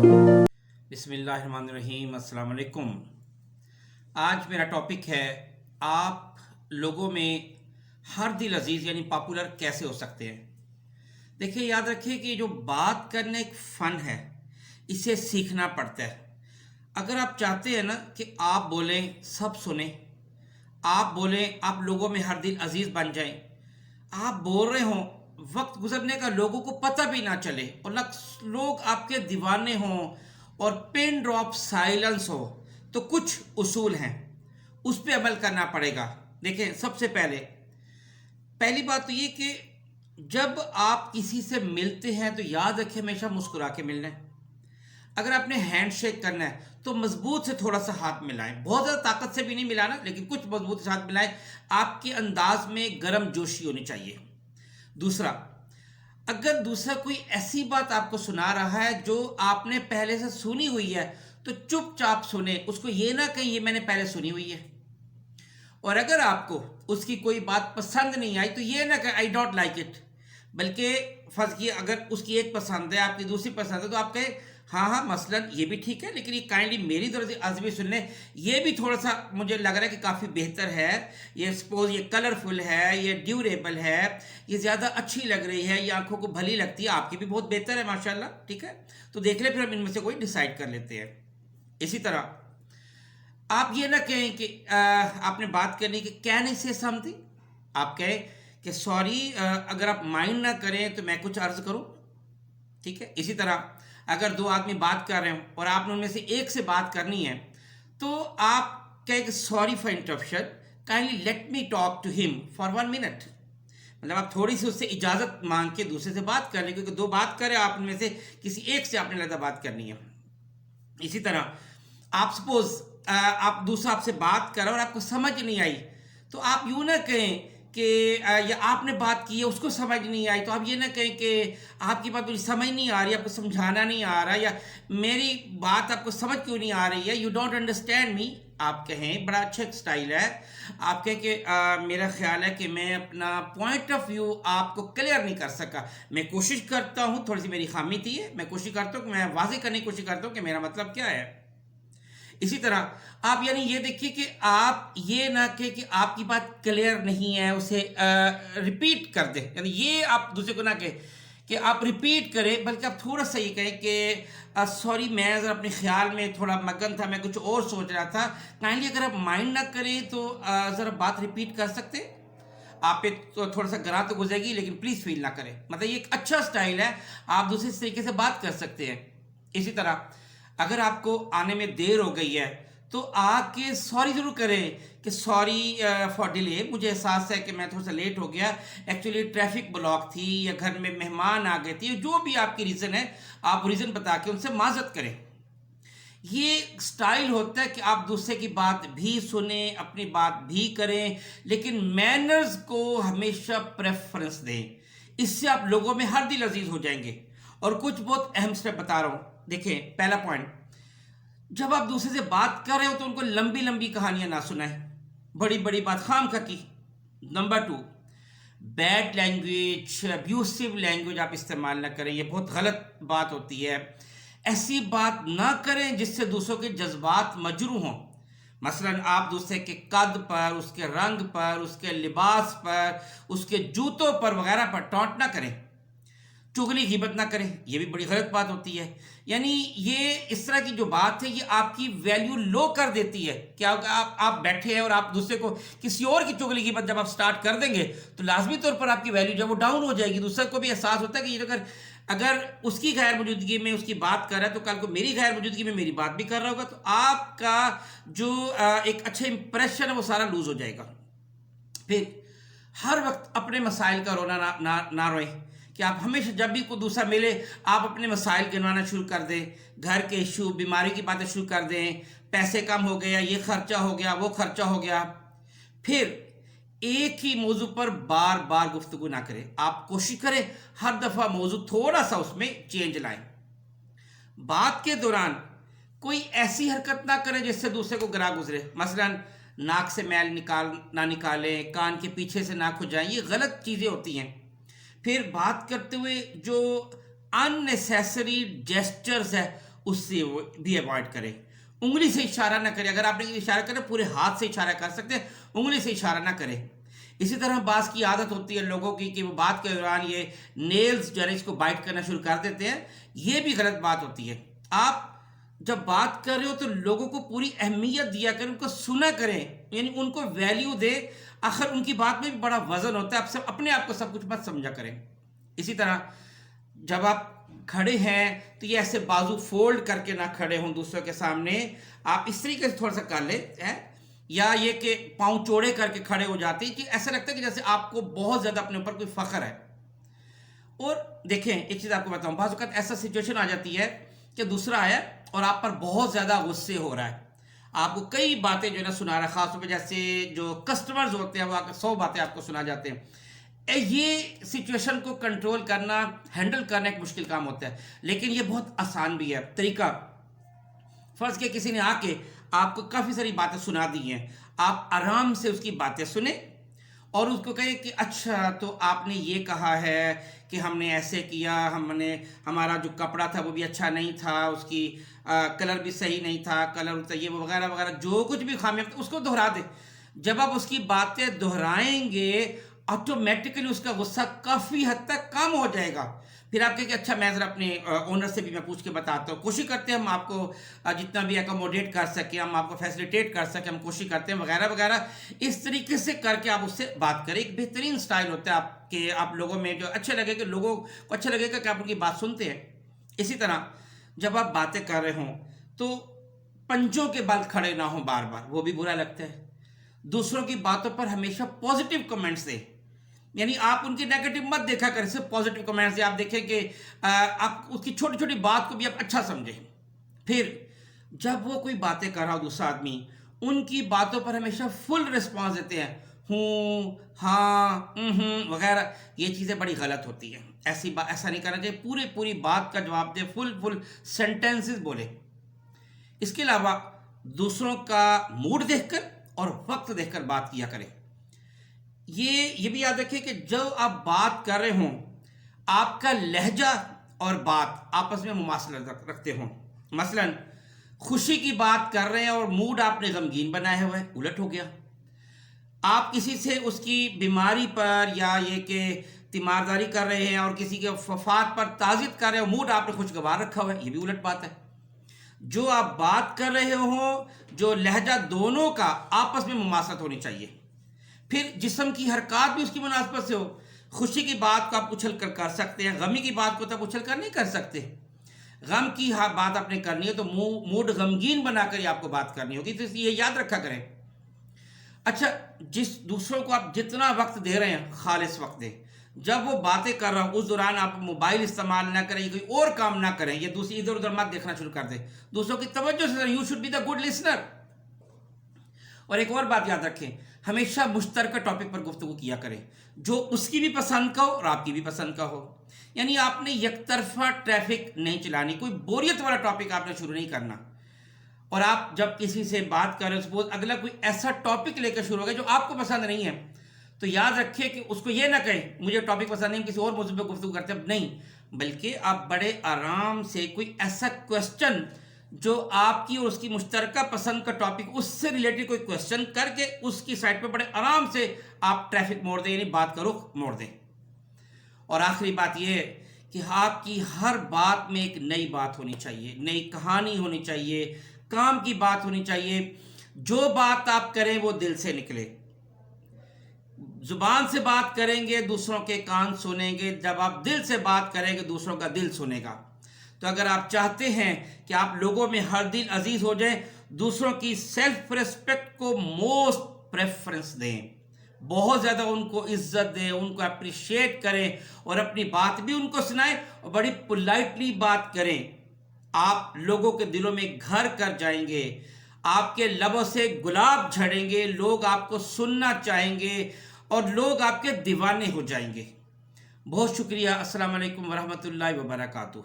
बिस्मिल्लाहिर्रहमानिर्रहीम। अस्सलाम वालेकुम। आज मेरा टॉपिक है, आप लोगों में हर दिल अजीज़ यानी पॉपुलर कैसे हो सकते हैं। देखिए, याद रखिए कि जो बात करने एक फ़न है, इसे सीखना पड़ता है। अगर आप चाहते हैं ना कि आप बोलें सब सुने, आप बोलें आप लोगों में हर दिल अजीज़ बन जाएं, आप बोल रहे हों, वक्त गुजरने का लोगों को पता भी ना चले और लोग आपके दीवाने हों और पिन ड्रॉप साइलेंस हो, तो कुछ उसूल हैं, उस पर अमल करना पड़ेगा। देखें, सबसे पहली बात तो ये कि जब आप किसी से मिलते हैं तो याद रखें हमेशा मुस्कुरा के मिलना है। अगर आपने हैंड शेक करना है तो मजबूत से थोड़ा सा हाथ मिलाएं, बहुत ज़्यादा ताकत से भी नहीं मिलाना, लेकिन कुछ मजबूत से हाथ मिलाएं। आपके अंदाज में गर्म जोशी होनी चाहिए। दूसरा, अगर दूसरा कोई ऐसी बात आपको सुना रहा है जो आपने पहले से सुनी हुई है, तो चुपचाप सुने, उसको ये ना कहीं ये मैंने पहले सुनी हुई है। और अगर आपको उसकी कोई बात पसंद नहीं आई तो ये ना कहें आई डोंट लाइक इट, बल्कि फर्ज की अगर उसकी एक पसंद है, आपकी दूसरी पसंद है, तो आप कहें हाँ हाँ मसलन ये भी ठीक है, लेकिन ये काइंडली मेरी तरफ से आज भी सुन लें, ये भी थोड़ा सा मुझे लग रहा है कि काफ़ी बेहतर है, ये सपोज ये कलरफुल है, ये ड्यूरेबल है, ये ज़्यादा अच्छी लग रही है, ये आंखों को भली लगती है, आपकी भी बहुत बेहतर है माशाल्लाह, ठीक है। तो देख ले, फिर हम इनमें से कोई डिसाइड कर लेते हैं। इसी तरह आप ये ना कहें कि आपने बात करनी कि कैन आई से समथिंग, आप कहें कि सॉरी, अगर आप माइंड ना करें तो मैं कुछ अर्ज करूं, ठीक है। इसी तरह अगर दो आदमी बात कर रहे हो और आपने उनमें से एक से बात करनी है, तो आप कहें कि sorry for interruption, kindly let me talk to him for 1 minute. मतलब आप थोड़ी सी उससे इजाज़त मांग के दूसरे से बात कर लें, क्योंकि दो बात करें आप, उनमें से किसी एक से आपने ज़्यादा बात करनी है। इसी तरह आप सपोज आप दूसरा आपसे बात कर रहे और आपको समझ नहीं आई, तो आप यूँ ना कहें कि या आपने बात की है उसको समझ नहीं आई, तो आप ये ना कहें कि आपकी बात मुझे समझ नहीं आ रही, आपको समझाना नहीं आ रहा, या मेरी बात आपको समझ क्यों नहीं आ रही है, यू डोंट अंडरस्टैंड मी। आप कहें, बड़ा अच्छा स्टाइल है, आप कहें कि मेरा ख्याल है कि मैं अपना पॉइंट ऑफ व्यू आपको क्लियर नहीं कर सका, मैं कोशिश करता हूँ, थोड़ी सी मेरी खामी थी, मैं कोशिश करता हूँ कि मैं वाज़ेह करने की कोशिश करता हूँ कि मेरा मतलब क्या है। इसी तरह आप यानी ये देखिए कि आप ये ना कहें कि आपकी बात क्लियर नहीं है, उसे रिपीट कर दें, यानी ये आप दूसरे को ना कहें कि आप रिपीट करें, बल्कि आप थोड़ा सा ये कहें कि सॉरी मैं ज़रा अपने ख्याल में थोड़ा मगन था, मैं कुछ और सोच रहा था, काइंडली अगर आप माइंड ना करें तो ज़रा बात रिपीट कर सकते हैं। आप पे तो थोड़ा सा गरा तो गुजरेगी, लेकिन प्लीज़ फील ना करें। मतलब ये एक अच्छा स्टाइल है, आप दूसरे तरीके से बात कर सकते हैं। इसी तरह अगर आपको आने में देर हो गई है तो आके सॉरी ज़रूर करें कि सॉरी फॉर डिले, मुझे एहसास है कि मैं थोड़ा सा लेट हो गया, एक्चुअली ट्रैफिक ब्लॉक थी या घर में मेहमान आ गए थे, जो भी आपकी रीज़न है आप रीज़न बता के उनसे माजरत करें। ये स्टाइल होता है कि आप दूसरे की बात भी सुने, अपनी बात भी करें, लेकिन मैनर्स को हमेशा प्रेफरेंस दें। इससे आप लोगों में हर दिल अजीज हो जाएंगे। और कुछ बहुत अहम स्टेप बता रहा हूँ। देखें, पहला पॉइंट, जब आप दूसरे से बात कर रहे हो तो उनको लंबी लंबी कहानियां ना सुनाएं, बड़ी बड़ी बात खामखा की। Number 2, bad language, abusive language आप इस्तेमाल ना करें, ये बहुत गलत बात होती है। ऐसी बात ना करें जिससे दूसरों के जज्बात मजरूह हों। मसलन आप दूसरे के कद पर, उसके रंग पर, उसके लिबास पर, उसके जूतों पर वगैरह पर टॉन्ट ना करें। चुगली गिबत ना करें, ये भी बड़ी गलत बात होती है। यानी ये इस तरह की जो बात है ये आपकी वैल्यू लो कर देती है। क्या आप बैठे हैं और आप दूसरे को किसी और की चुगली गिबत जब आप स्टार्ट कर देंगे तो लाजमी तौर पर आपकी वैल्यू जब वो डाउन हो जाएगी, दूसरे को भी एहसास होता है कि ये अगर उसकी गैर मौजूदगी में उसकी बात कर रहा है तो कल को मेरी गैर मौजूदगी में मेरी बात भी कर रहा होगा, तो आपका जो एक अच्छा इंप्रेशन है वो सारा लूज हो जाएगा। फिर हर वक्त अपने मसाइल का रोना ना रोएं कि आप हमेशा जब भी कोई दूसरा मिले आप अपने मसाइल गिनवाना शुरू कर दें, घर के इशू, बीमारी की बातें शुरू कर दें, पैसे कम हो गया, ये खर्चा हो गया, वो खर्चा हो गया। फिर एक ही मौजू पर बार बार गुफ्तगू ना करें, आप कोशिश करें हर दफ़ा मौजू थोड़ा सा उसमें चेंज लाएं। बात के दौरान कोई ऐसी हरकत ना करें जिससे दूसरे को गिरा गुजरे, मसलन नाक से मैल ना निकालें, कान के पीछे से ना खुजाएं, ये गलत चीज़ें होती हैं। फिर बात करते हुए जो अननेसेसरी जेस्चर्स है اس سے وہ بھی ایوائڈ کرے. انگلی سے اشارہ نہ کرے. اگر آپ نے اشارہ کرے پورے ہاتھ سے اشارہ کر سکتے ہیں, انگلی سے اشارہ نہ کرے. اسی طرح بعض کی عادت ہوتی ہے لوگوں کی کہ وہ بات کے دوران یہ نیلز جو ہے اس کو بائٹ کرنا شروع کر دیتے ہیں. یہ بھی غلط بات ہوتی ہے. آپ جب بات کر رہے ہو تو لوگوں کو پوری اہمیت دیا کریں, ان کو سنا کریں, یعنی ان کو ویلیو دے. آخر ان کی بات میں بھی بڑا وزن ہوتا ہے. آپ سب اپنے آپ کو سب کچھ مت سمجھا کریں. اسی طرح جب آپ کھڑے ہیں تو یہ ایسے بازو فولڈ کر کے نہ کھڑے ہوں دوسروں کے سامنے. آپ اس طریقے سے تھوڑا سا کر لیں, یا یہ کہ پاؤں چوڑے کر کے کھڑے ہو جاتے ہیں کہ ایسا لگتا ہے کہ جیسے آپ کو بہت زیادہ اپنے اوپر کوئی فخر ہے. اور دیکھیں ایک چیز آپ کو بتاؤں, بعض اوقات ایسا سچویشن آ جاتی ہے کہ دوسرا آیا اور آپ پر بہت زیادہ غصے ہو رہا ہے, آپ کو کئی باتیں جو ہے نا سنا رہا ہے, خاص طور پہ جیسے جو کسٹمرز ہوتے ہیں وہ 100 باتیں آپ کو سنا جاتے ہیں. یہ سچویشن کو کنٹرول کرنا, ہینڈل کرنا ایک مشکل کام ہوتا ہے, لیکن یہ بہت آسان بھی ہے طریقہ. فرض کہ کسی نے آ کے آپ کو کافی ساری باتیں سنا دی ہیں, آپ آرام سے اس کی باتیں سنیں اور اس کو کہیں کہ اچھا تو آپ نے یہ کہا ہے کہ ہم نے ایسے کیا, ہمارا جو کپڑا تھا وہ بھی اچھا نہیں تھا, اس کی کلر بھی صحیح نہیں تھا, کلر یہ وغیرہ وغیرہ جو کچھ بھی خامیاں اس کو دہرا دیں. جب آپ اس کی باتیں دہرائیں گے آٹومیٹکلی اس کا غصہ کافی حد تک کم ہو جائے گا. پھر آپ کہیں کہ اچھا میں ذرا اپنے اونر سے بھی میں پوچھ کے بتاتا ہوں. کوشش کرتے ہیں ہم آپ کو جتنا بھی اکوموڈیٹ کر سکیں, ہم آپ کو فیسلیٹیٹ کر سکیں, ہم کوشش کرتے ہیں وغیرہ وغیرہ. اس طریقے سے کر کے آپ اس سے بات کریں. ایک بہترین سٹائل ہوتا ہے آپ کے, آپ لوگوں میں جو اچھا لگے کہ لوگوں کو اچھا لگے گا کہ آپ ان کی بات سنتے ہیں. اسی طرح جب آپ باتیں کر رہے ہوں تو پنجوں کے بل کھڑے نہ ہوں بار بار, وہ بھی برا لگتا ہے. دوسروں کی باتوں پر ہمیشہ پازیٹیو کمنٹس دیں, یعنی آپ ان کی نیگیٹو مت دیکھا کریں, صرف پازیٹیو کمنٹس دیں. آپ دیکھیں کہ آپ اس کی چھوٹی چھوٹی بات کو بھی آپ اچھا سمجھیں. پھر جب وہ کوئی باتیں کر رہا ہو دوسرا آدمی, ان کی باتوں پر ہمیشہ فل رسپانس دیتے ہیں, ہوں, ہاں, وغیرہ. یہ چیزیں بڑی غلط ہوتی ہیں. ایسا نہیں کرنا چاہیے. پوری بات کا جواب دے, فل سینٹینسز بولے. اس کے علاوہ دوسروں کا موڈ دیکھ کر اور وقت دیکھ کر بات کیا کریں. یہ بھی یاد رکھیں کہ جب آپ بات کر رہے ہوں آپ کا لہجہ اور بات آپس میں مماثلت رکھتے ہوں. مثلا خوشی کی بات کر رہے ہیں اور موڈ آپ نے غمگین بنایا ہوا ہے, الٹ ہو گیا. آپ کسی سے اس کی بیماری پر یا یہ کہ تیمارداری کر رہے ہیں اور کسی کے وفات پر تعزیت کر رہے ہیں, موڈ آپ نے خوشگوار رکھا ہوا ہے, یہ بھی الٹ بات ہے. جو آپ بات کر رہے ہوں, جو لہجہ دونوں کا آپس میں مماثلت ہونی چاہیے. پھر جسم کی حرکات بھی اس کی مناسبت سے ہو. خوشی کی بات کو آپ اچھل کر سکتے ہیں, غمی کی بات کو تو آپ اچھل کر نہیں کر سکتے. غم کی بات آپ نے کرنی ہے تو موڈ غمگین بنا کر ہی آپ کو بات کرنی ہوگی, تو یہ یاد رکھا کریں. اچھا, دوسروں کو آپ جتنا وقت دے رہے ہیں خالص وقت دیں. جب وہ باتیں کر رہا ہوں اس دوران آپ موبائل استعمال نہ کریں, کوئی اور کام نہ کریں, یا دوسری ادھر ادھر مت دیکھنا شروع کر دیں. دوسروں کی توجہ سے, you should be the good listener. اور ایک اور بات یاد رکھیں, ہمیشہ مشترکہ ٹاپک پر گفتگو کیا کریں, جو اس کی بھی پسند کا ہو اور آپ کی بھی پسند کا ہو. یعنی آپ نے یک طرفہ ٹریفک نہیں چلانی, کوئی بوریت والا ٹاپک آپ نے شروع نہیں کرنا. اور آپ جب کسی سے بات کر رہے ہیں, سپوز اگلا کوئی ایسا ٹاپک لے کر شروع ہو گیا جو آپ کو پسند نہیں ہے, تو یاد رکھیں کہ اس کو یہ نہ کہیں مجھے ٹاپک پسند نہیں, کسی اور موضوع پہ گفتگو کرتے ہیں. نہیں, بلکہ آپ بڑے آرام سے کوئی ایسا کویسچن جو آپ کی اور اس کی مشترکہ پسند کا ٹاپک, اس سے ریلیٹڈ کوئی کویسچن کر کے اس کی سائٹ پہ بڑے آرام سے آپ ٹریفک موڑ دیں, یعنی بات کا رخ موڑ دیں. اور آخری بات یہ ہے کہ آپ کی ہر بات میں ایک نئی بات ہونی چاہیے, نئی کہانی ہونی چاہیے, کام کی بات ہونی چاہیے. جو بات آپ کریں وہ دل سے نکلے. زبان سے بات کریں گے دوسروں کے کان سنیں گے, جب آپ دل سے بات کریں گے دوسروں کا دل سنے گا. تو اگر آپ چاہتے ہیں کہ آپ لوگوں میں ہر دل عزیز ہو جائیں, دوسروں کی سیلف ریسپیکٹ کو موسٹ پریفرنس دیں, بہت زیادہ ان کو عزت دیں, ان کو اپریشیٹ کریں, اور اپنی بات بھی ان کو سنائیں اور بڑی پولائٹلی بات کریں. آپ لوگوں کے دلوں میں گھر کر جائیں گے, آپ کے لبوں سے گلاب جھڑیں گے, لوگ آپ کو سننا چاہیں گے اور لوگ آپ کے دیوانے ہو جائیں گے. بہت شکریہ. السلام علیکم ورحمۃ اللہ وبرکاتہ.